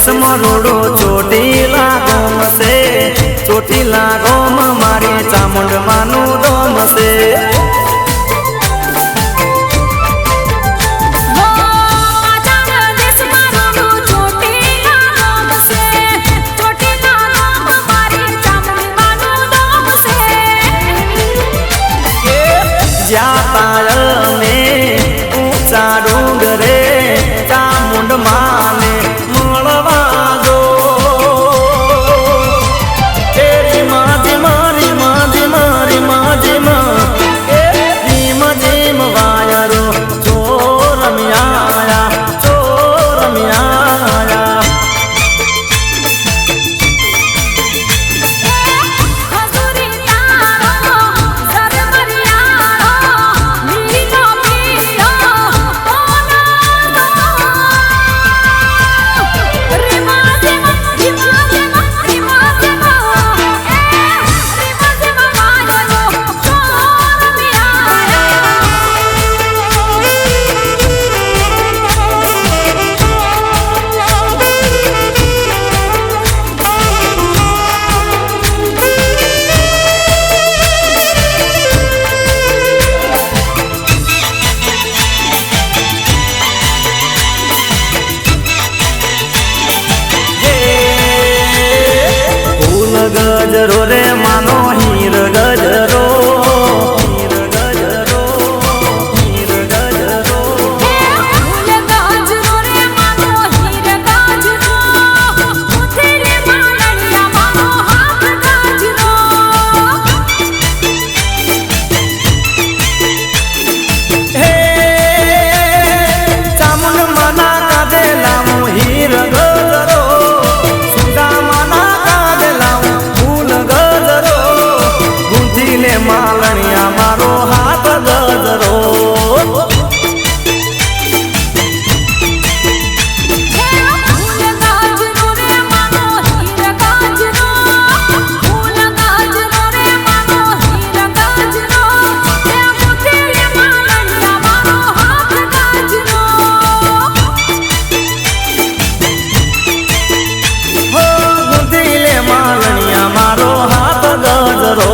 દેશમાં રોડો ચોટીલા ગોમ છે, ચોટીલા ગોમ મારી ચામુંડમાનું દોમ છે. જ્યાં પાયલ ને ઊંચા ડુંગરે ચામુંડમાને મળવા દો. તેરી માજી મારી માજી મારી માજી માં જીમ જીમ વાયરો ચોરમિયા ચોરમિયા. ગજરો રે માનો હીર ગજરો, હીર ગજરો, હીર ગજરો. ફૂલ ગજરો રે માનો હીર ગજરો, ઉતરે માળિયા માનો હાથ ગજરો. હે ચામુંડમાના કાજે લાવું હીર ગજરો, સુદામાના કાજે લાવું માલણિયા મારો હાથ ગજરો. માલણિયા મારો હાથ ગજરો.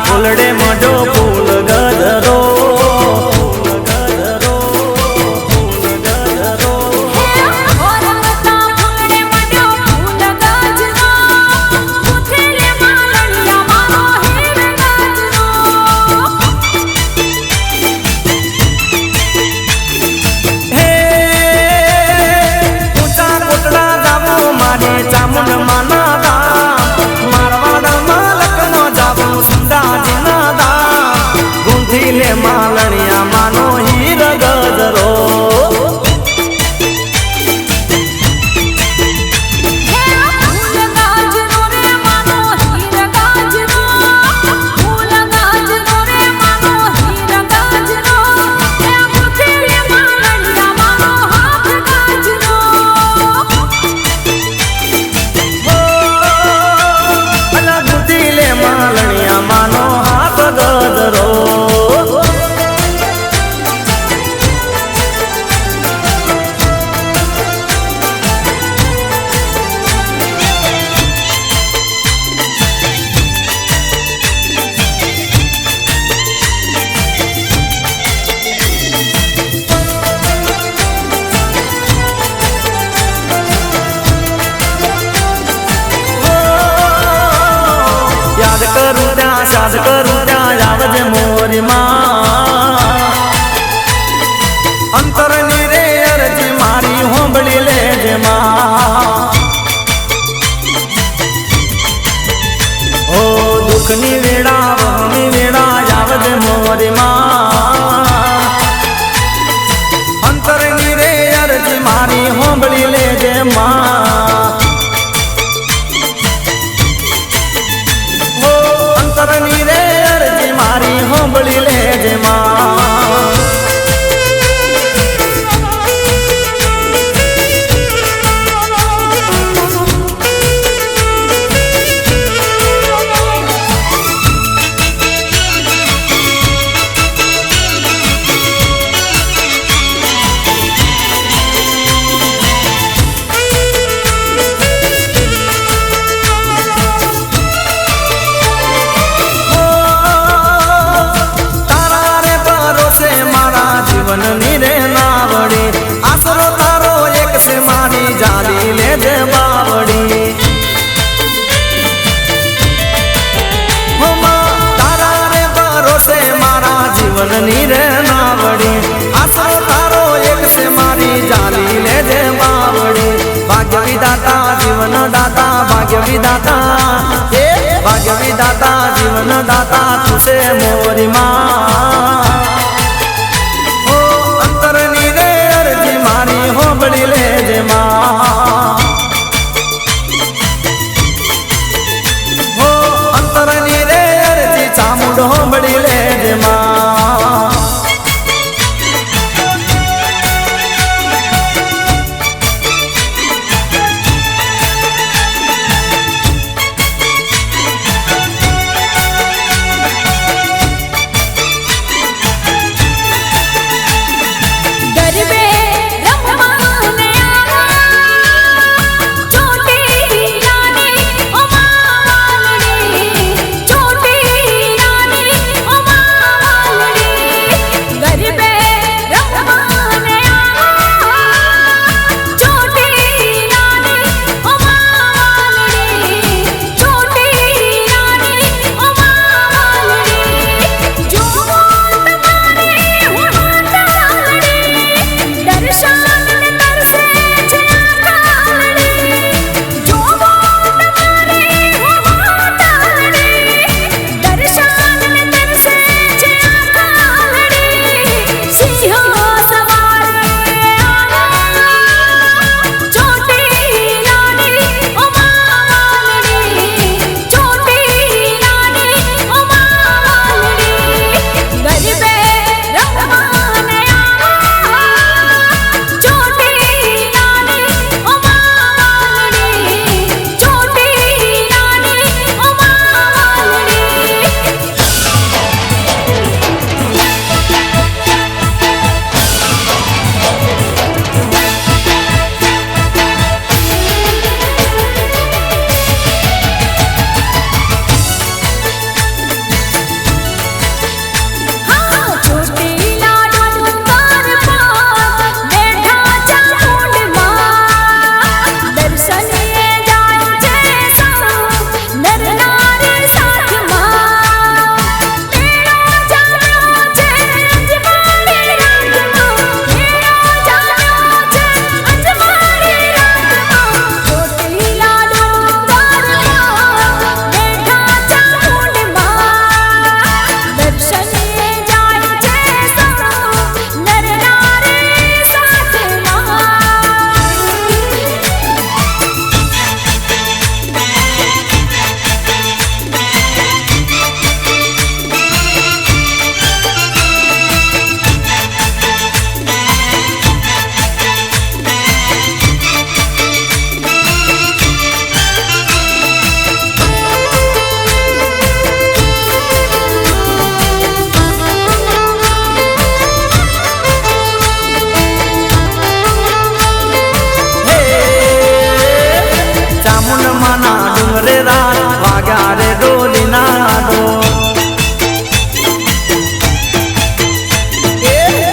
ફૂલડે મોઢો ફૂલ ગજરો, ફૂલ ગજરો, ફૂલ ગજરો. ઓરંગતા ફૂલડે મોઢો ફૂલ ગજરો, ઉતરે માળિયા મારો હીર ગજરો. હે ઊંચા કોટડા જાવો મારે ચામુંડમાના ધામ, મારવાડમાં લખનો જાવો સુંદાજીના ધામ. ગુંથીલે માલણિયા માનો હીર ગજરો. માલણિયા માનો હાથ ગજરો. યાદ કરું ત્યાં સાદ કરું ત્યાં આવજે મોરી માં. અંતરની રે અરજી મારી હોંભળી લેજે માં. ઓ દુઃખની વેળા વહની વેળા આવજે મોરી માં. અંતરની રે અરજી મારી હોંભળી લેજે માં. રે નાવડી આસરો તારો એક છે મારી જાલી લેજે બાવડી ભાગ્ય વિધાતા જીવન દાતા ભાગ્ય વિધાતા એ ભાગ્ય વિધાતા જીવન દાતા તું છે મોરી માં ઓ અંતરની રે અરજી મારી હોબળી લેજે માં ઓ અંતરની રે અરજી ચામુંડ હોબળી લેજે માં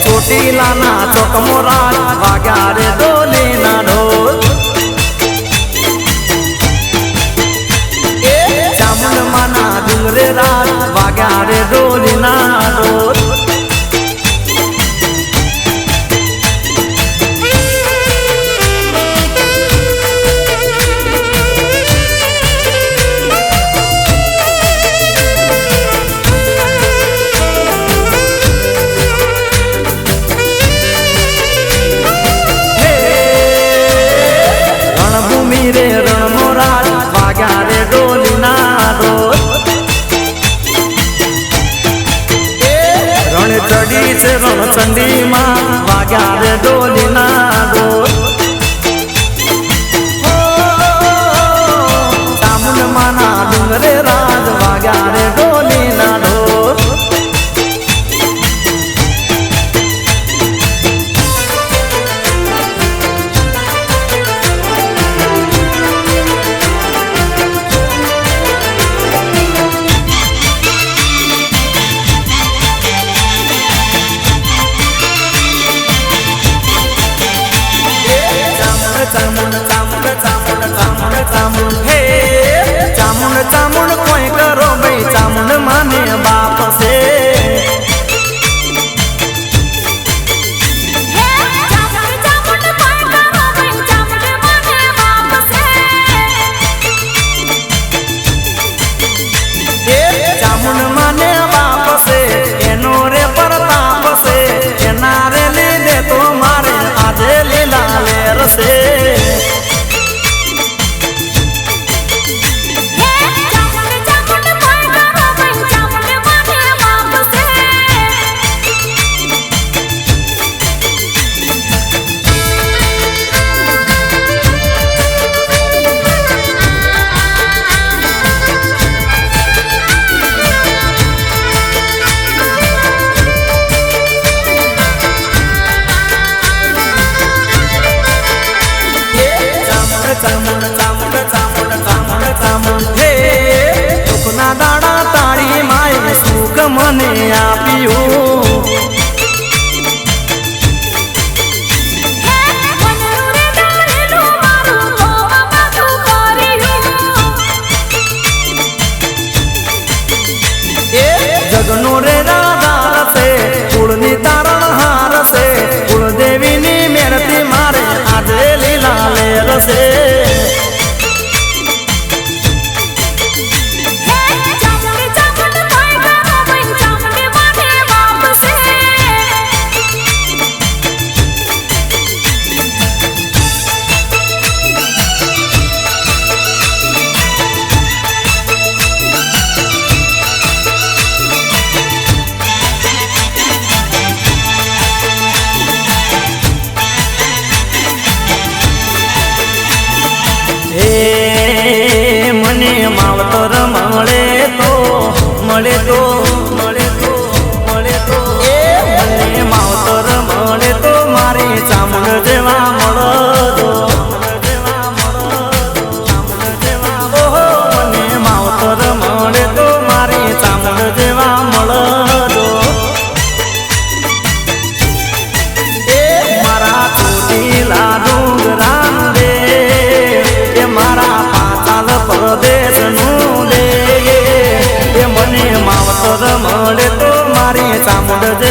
ચોટીલાના ચોકમોરા વાગ્યા રે ડોલીના ઢોલ ચામુંડમાના ડુંગરે રાત વાગ્યા રે ડોલીના ઢોલ રે રણમોરા વાગ્યા રે ડોલીના રોજ રણ ચડી છે રણચંડીમાં વાગ્યા રે ડોલીના રોજ ચામુંડમાના ડુંગરે રાજ વાગ્યા રે ડોલીના ઢોલ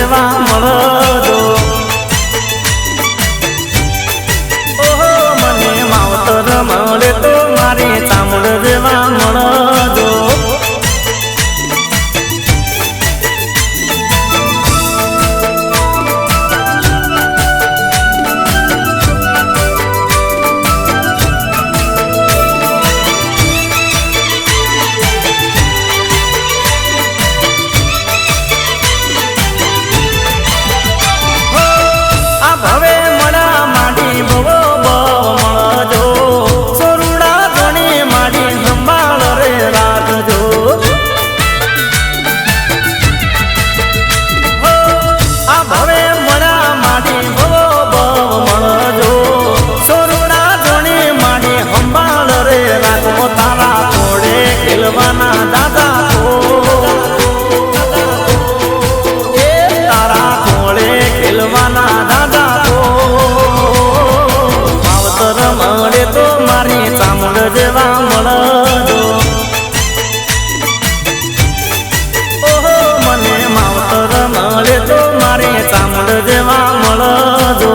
જેવા મળજો. ઓહો મને માવતર મળે તો મારી ચામડ જેવા મળજો. હવે મળા માડી બવો મળજો. સોરુડા ધણી માડી સંભાળ રે રાખજો. આ ભવે મળા માડી બવો મળજો. સોરુડા ધણી માડી સંભાળ રે રાખો. તારા થોડે ખેલવાના દાદા તારા થોડે ખેલવાના દાદા મળે તો મારી ચામડ જેવા મળજો. ઓહો મને માવતર મળે તો મારી ચામડ જેવા મળજો.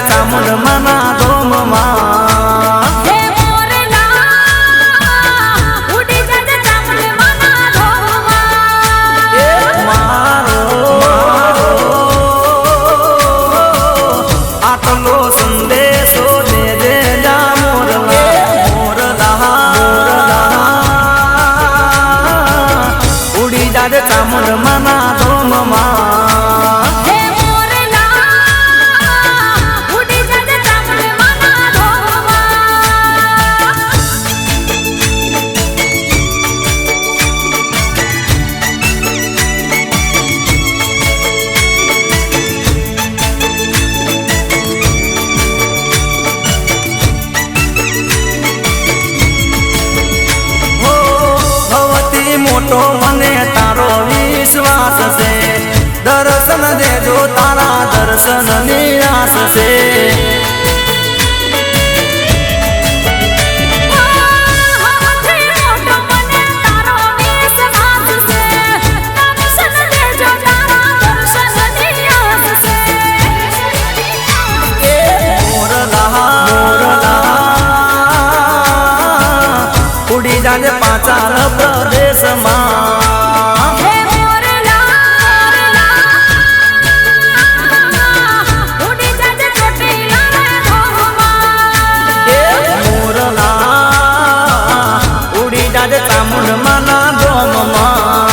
ચામુંડ માના ધોમમાં હે મોરલા ઉડી જાજે ચામુંડ માના ધોમમાં. એ મારો આટલો સંદેશો દેજે જા મોરલા ઉડી જાજે ચામુંડ માના ધોમમાં. મોટો મને તારો વિશ્વાસ છે. દર્શન દેજો તારા દર્શન નિરાશ છે. ઉડી જાજે પાચાળ પ્રદેશમાં. હે મોરલા ઉડી જાજે ચોટીલા ધોમમાં. એ મોરલા ઉડી જાજે ચામુંડ માના ધોમમાં.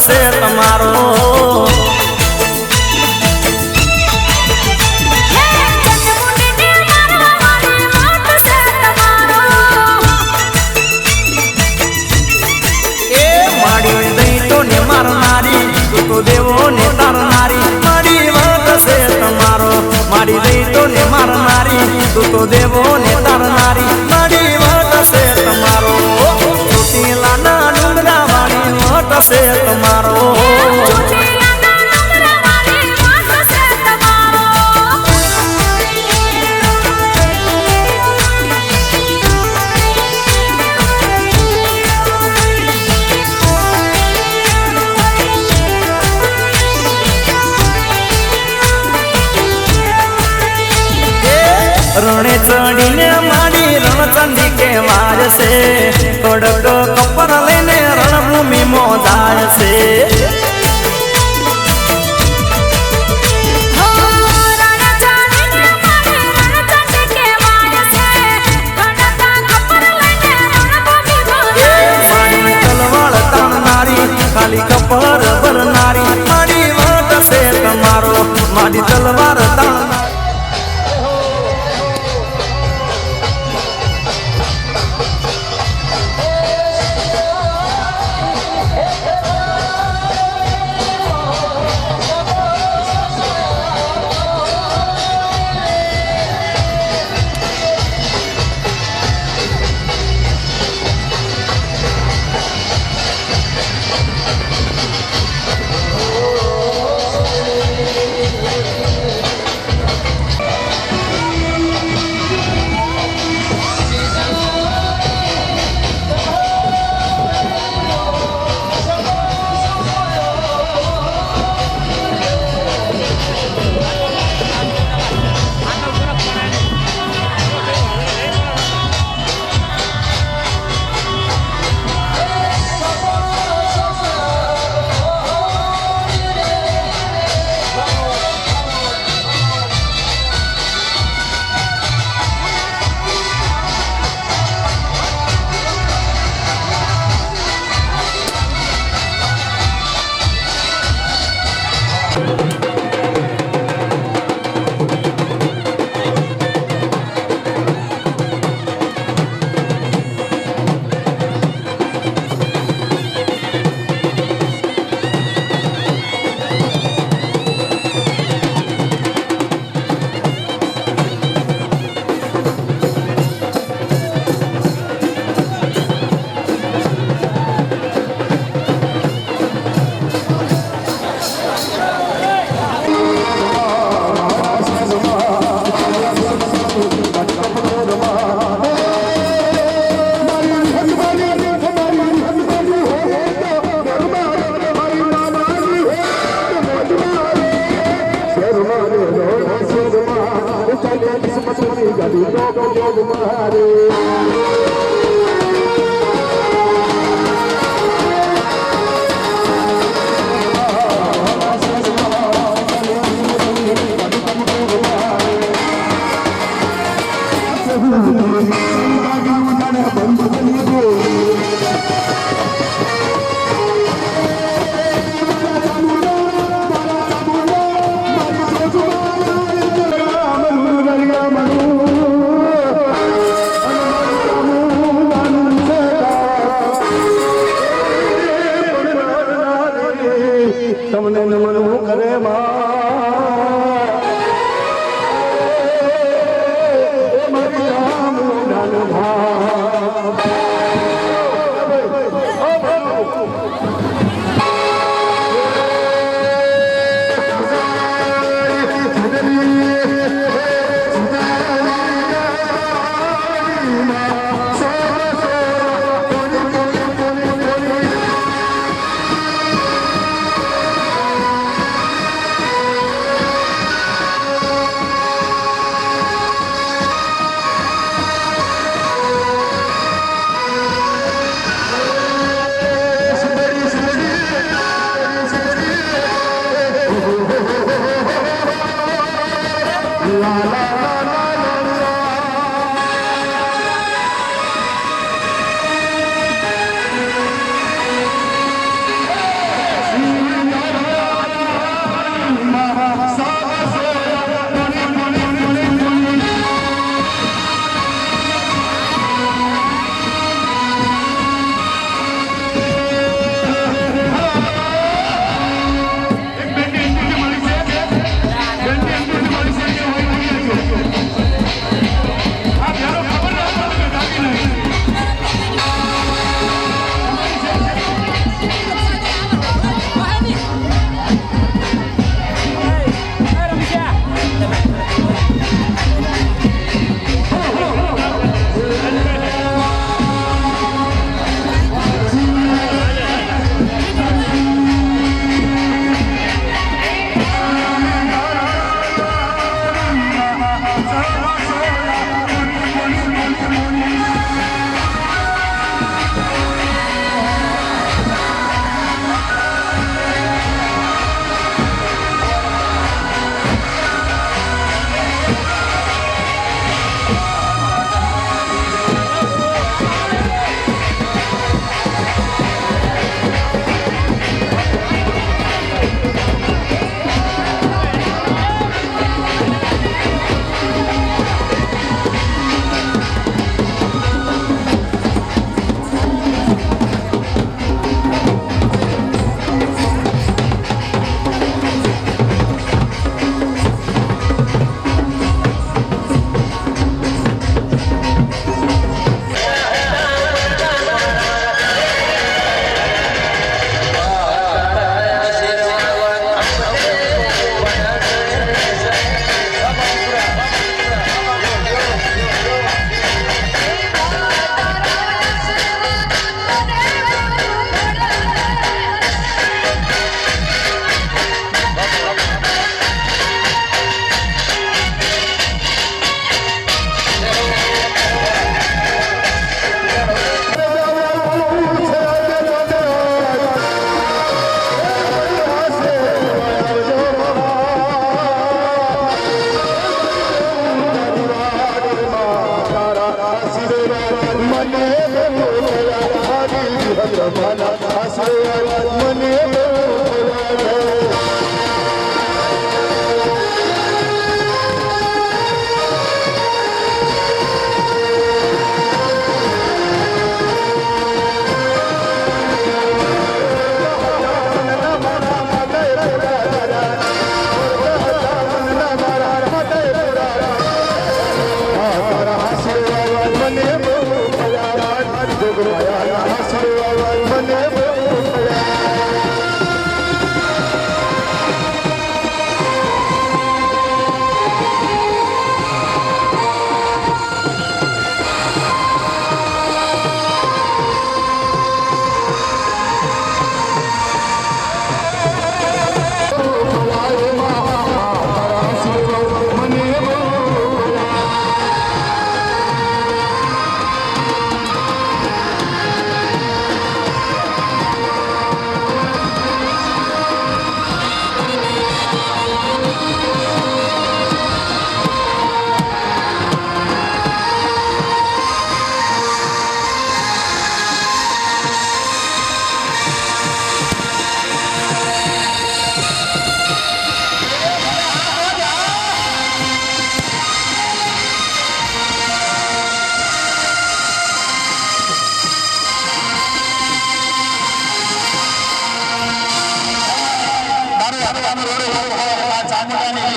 છે તમારો તો દેવો ને તારનારી મારી વાત છે તમારો મારી દઈ તો ને મારનારી તું તો દેવો ને તારનારી મારી વાત છે તમારો ચોટીલાના ડુંગરા વાળી વાત છે તમારો રણે ચડીને મારી રણચંડી કહેવાય છે કડક કપર લઈને રણભૂમિ મોજાય છે તલવાળ તાણનારી ખાલી કપર ભરનારી મારી વાત છે તમારો મારી તલવાર તાણનારી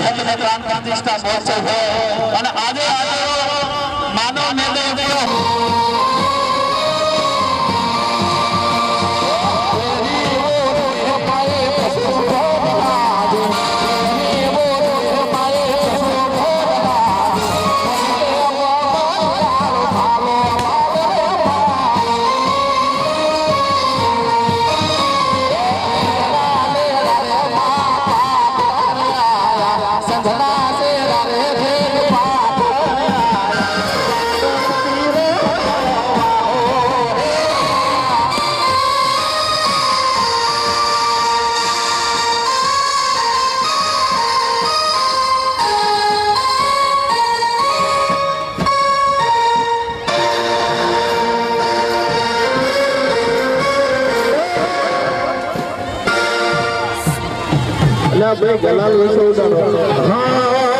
હદ में प्राण प्रतिष्ठा महोत्सव है અને આજે માનવ નિર્ણય ભાઈ ગલાલ વિશે ઉડાડો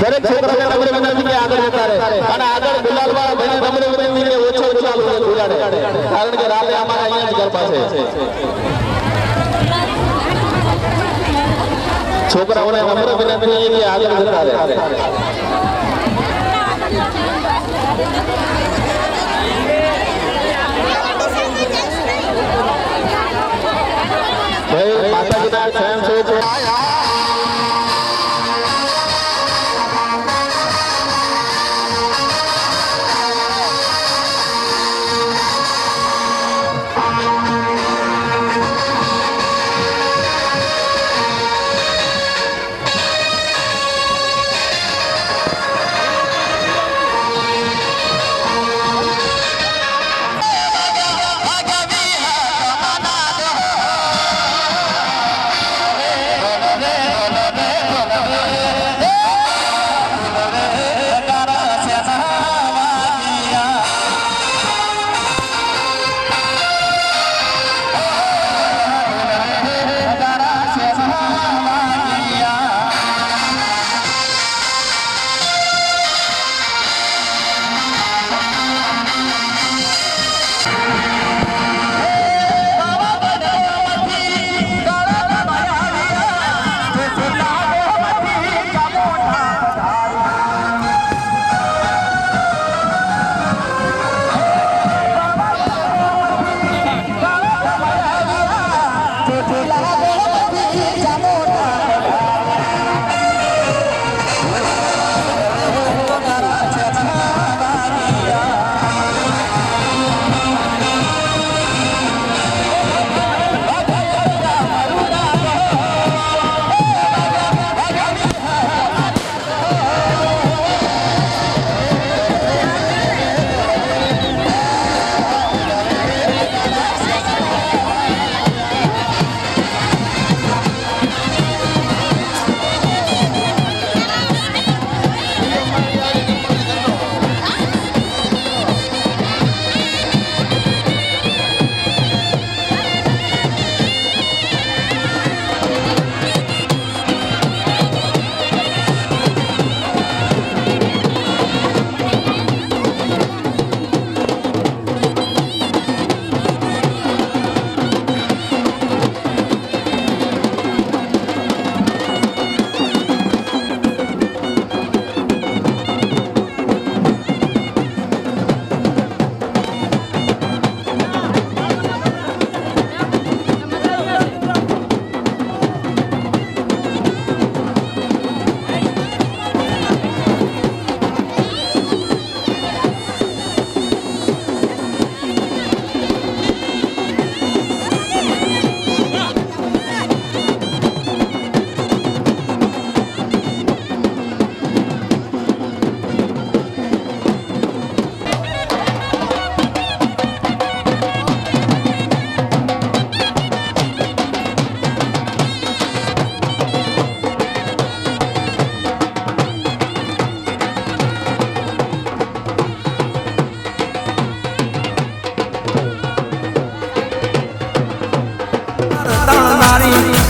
દરેક છોકરાને નમ્ર વિનંતી કે આગળ જતા રહે અને આગળ ગુલાલ વાળા ભાઈને નમ્ર વિનંતી કે ઓછો ગુલાલ ઉડાડે કારણ કે રાલે અમારા અહીંયા જ ઘર પાસે છોકરાઓને નમ્ર વિનંતી કે આગળ જતા રહે ભાઈ માતાજીના સ્વયંસેવકો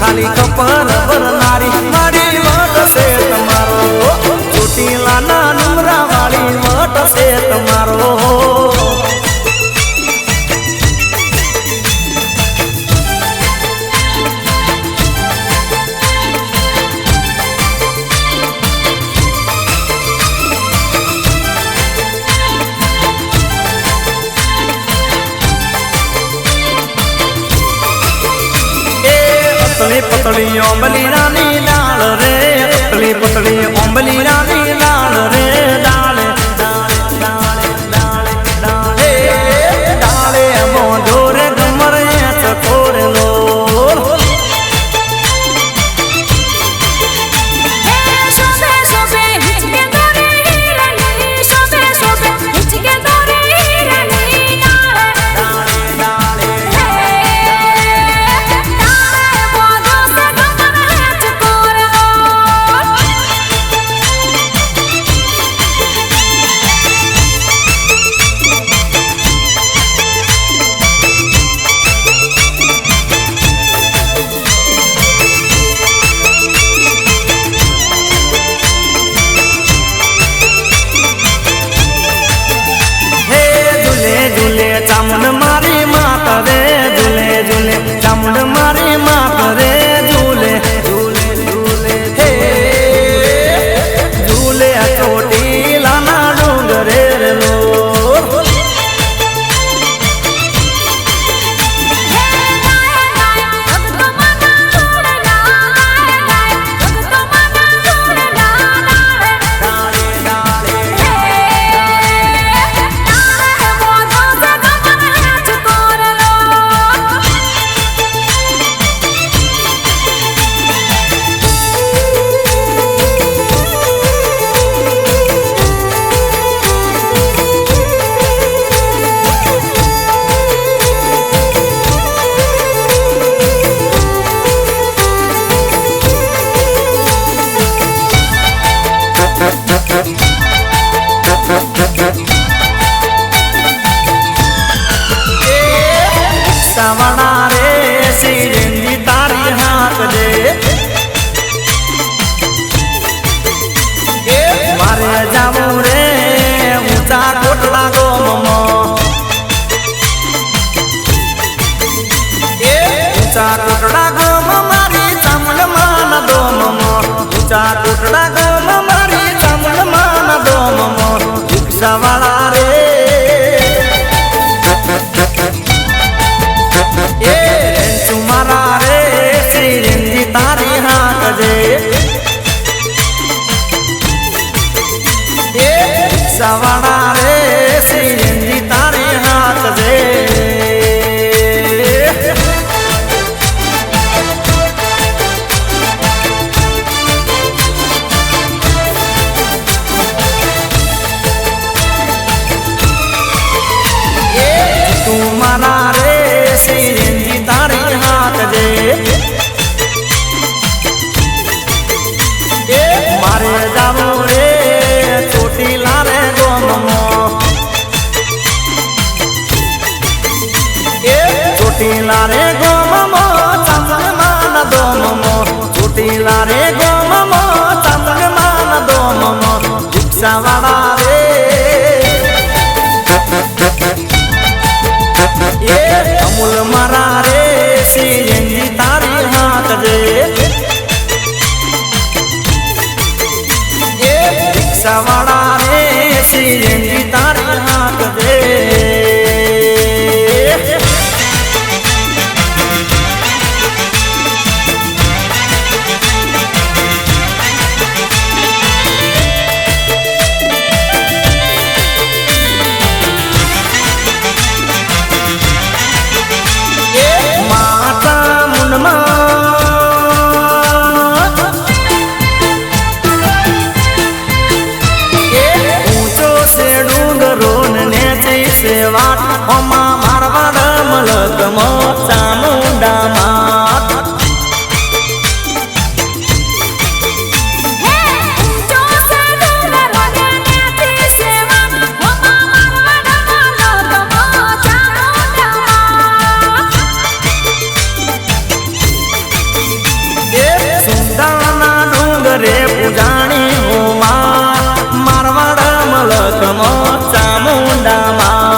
ખાલી કપર ભરનારી મારી વટ છે તમારો ચોટીલાના ડુંગરા વાળી વટ છે તમારો પતળી ઓંબલી રાની ડાળ રે પતળી પતળી ઓંબલી રાની ડાળ રે ડાળે ડાળે ડાળે ડાળે ડાળે ડાળે મોઢો રે ગમર ચકોર લો જાવું રે ઊંચા કોટડા ગોમમાં ઊંચા કોટડા ગોમ મારી ચામડમાં દોમમાં ઊંચા કોટડા ગોમ મારી ચામડમાં દોમમાં રિક્ષાવાળા રે એ ચુમારા રે શ્રીરંજી તારી હાકજે એ રિક્ષાવાળા રે શ્રીરંજી તારી હાકજે મારા રે શ્રીરંજી તારી હાકજે એ મારે જાવું રે ચોટીલા રે ગોમમાં એ ચોટીલા રે ગોમમાં ચાંદલમાં દોમમાં ચોટીલા રે ગોમમાં ચાંદલમાં દોમમાં રિક્ષાવાળા રે એ અમૂલ મારા રે શ્રીરંજી તારી હાકજે એ રિક્ષાવાળા રે શ્રીરંજી તારી હાકજે સેવા ઓમાં મારવાડ મલકમાં ચામુંડામાં હે ઊંચો સે ડુંગરો નેતી સેવા ઓમાં મારવાડ મલકમાં ચામુંડામાં એ સુંદરના ડુંગરે પૂજાણી હોમાં મારવાડ મલકમાં ચામુંડામાં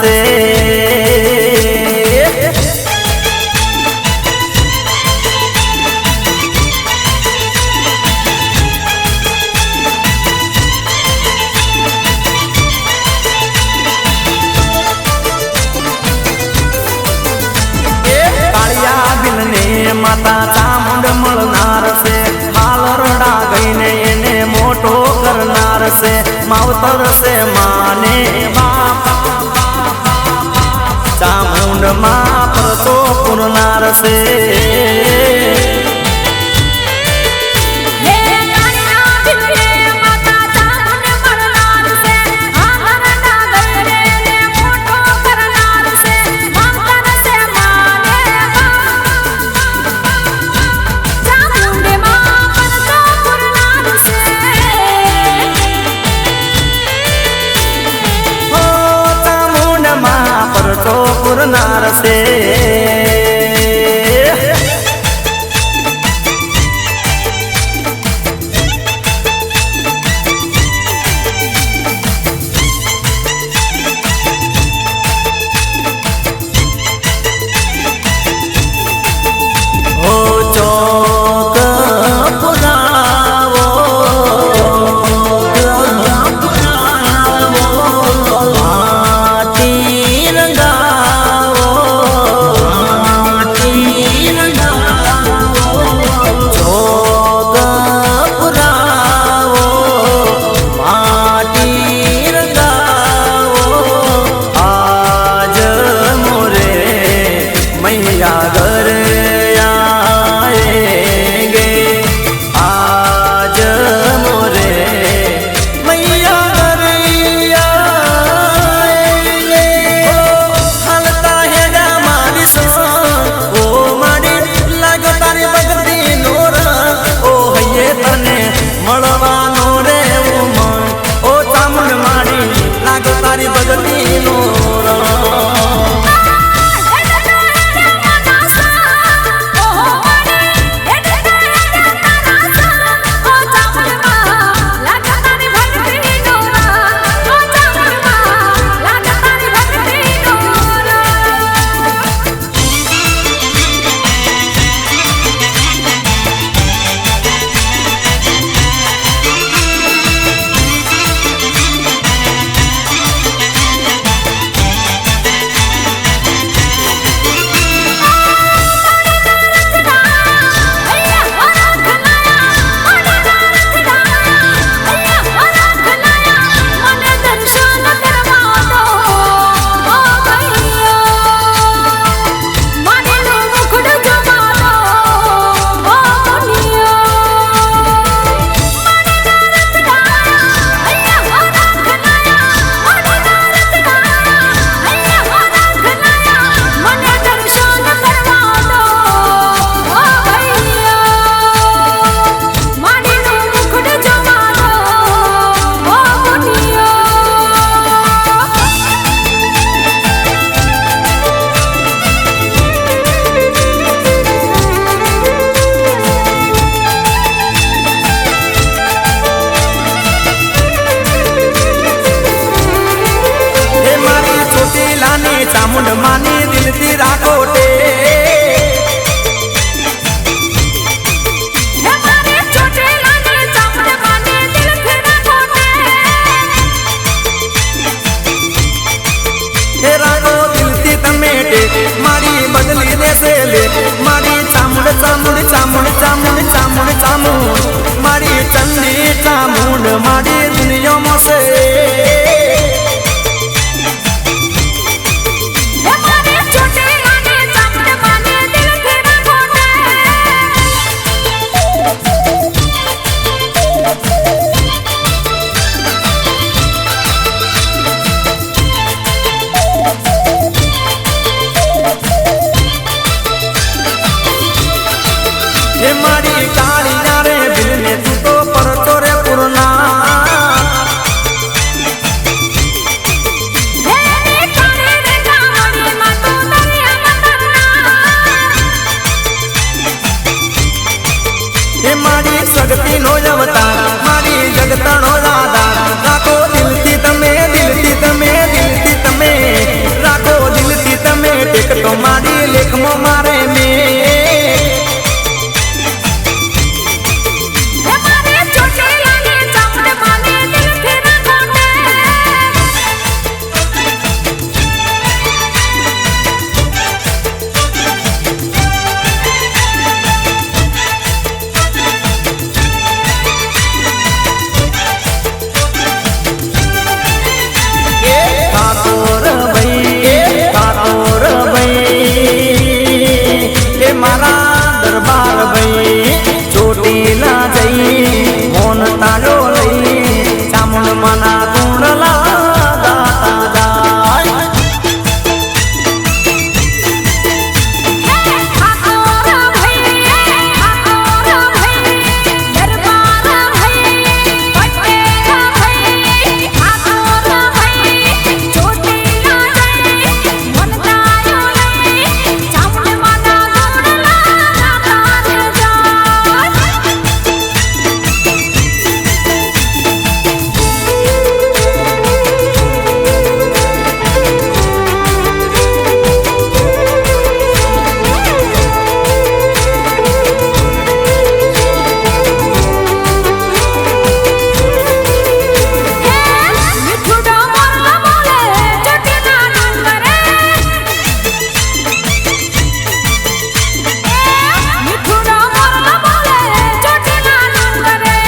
से माता चामुंड मळनार से हालरडा गईने एने मोटो करनार से मावतर से माने बाप चामुंड मा परतो पुरनार से पुरनार से चामुंड मानी दिल ती राकोटे मारी बदली दे से ले मारी चामुंड चामुंड चामुंड चामुंड चामुंड चामुंड मारी चंडी चामुंड मारी दुनिया में से मारी काली नारे बिल में तू तो पर तोरे पुरना मारी शक्ति नो जवता मारी जगता नो दादा नाको दिल थी तमे એકટો મારી લેખમાં મારે મેં હે મારે ચોટીલાને ચામુંડ માને દિલથી રાખોને ઠાકોર ભાઈ એ મારા દરબાર ભાઈ ચોટીલા જઈ મોન તારો લઈ ચામુંડ માના ગુણલા ગાતા જાય ઠાકોર ભાઈ દરબાર ભાઈ પટેલ ભાઈ ઠાકોર ભાઈ ચોટીલા જઈ મન તારો લઈ ચામુંડ માના ગુણલા ગાતા જાય મિઠુડો મોરલો બોલે ચોટીલા ડુંગરે મિઠુડો મોરલો બોલે ચોટીલા ડુંગરે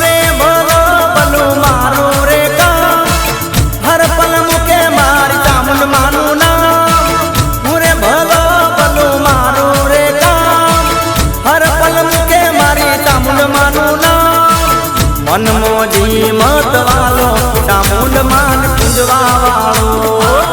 રે ભલો ભલું મારું રે કામ હર પલ મુકે મારી ચામુંડ માનું નામ રે ભલો ભલું મારું રે કામ હર પલ મુકે મારી ચામુંડ માનું નામ મન મોજી મત વાલો ચામુંડ માન પૂજવા વાળો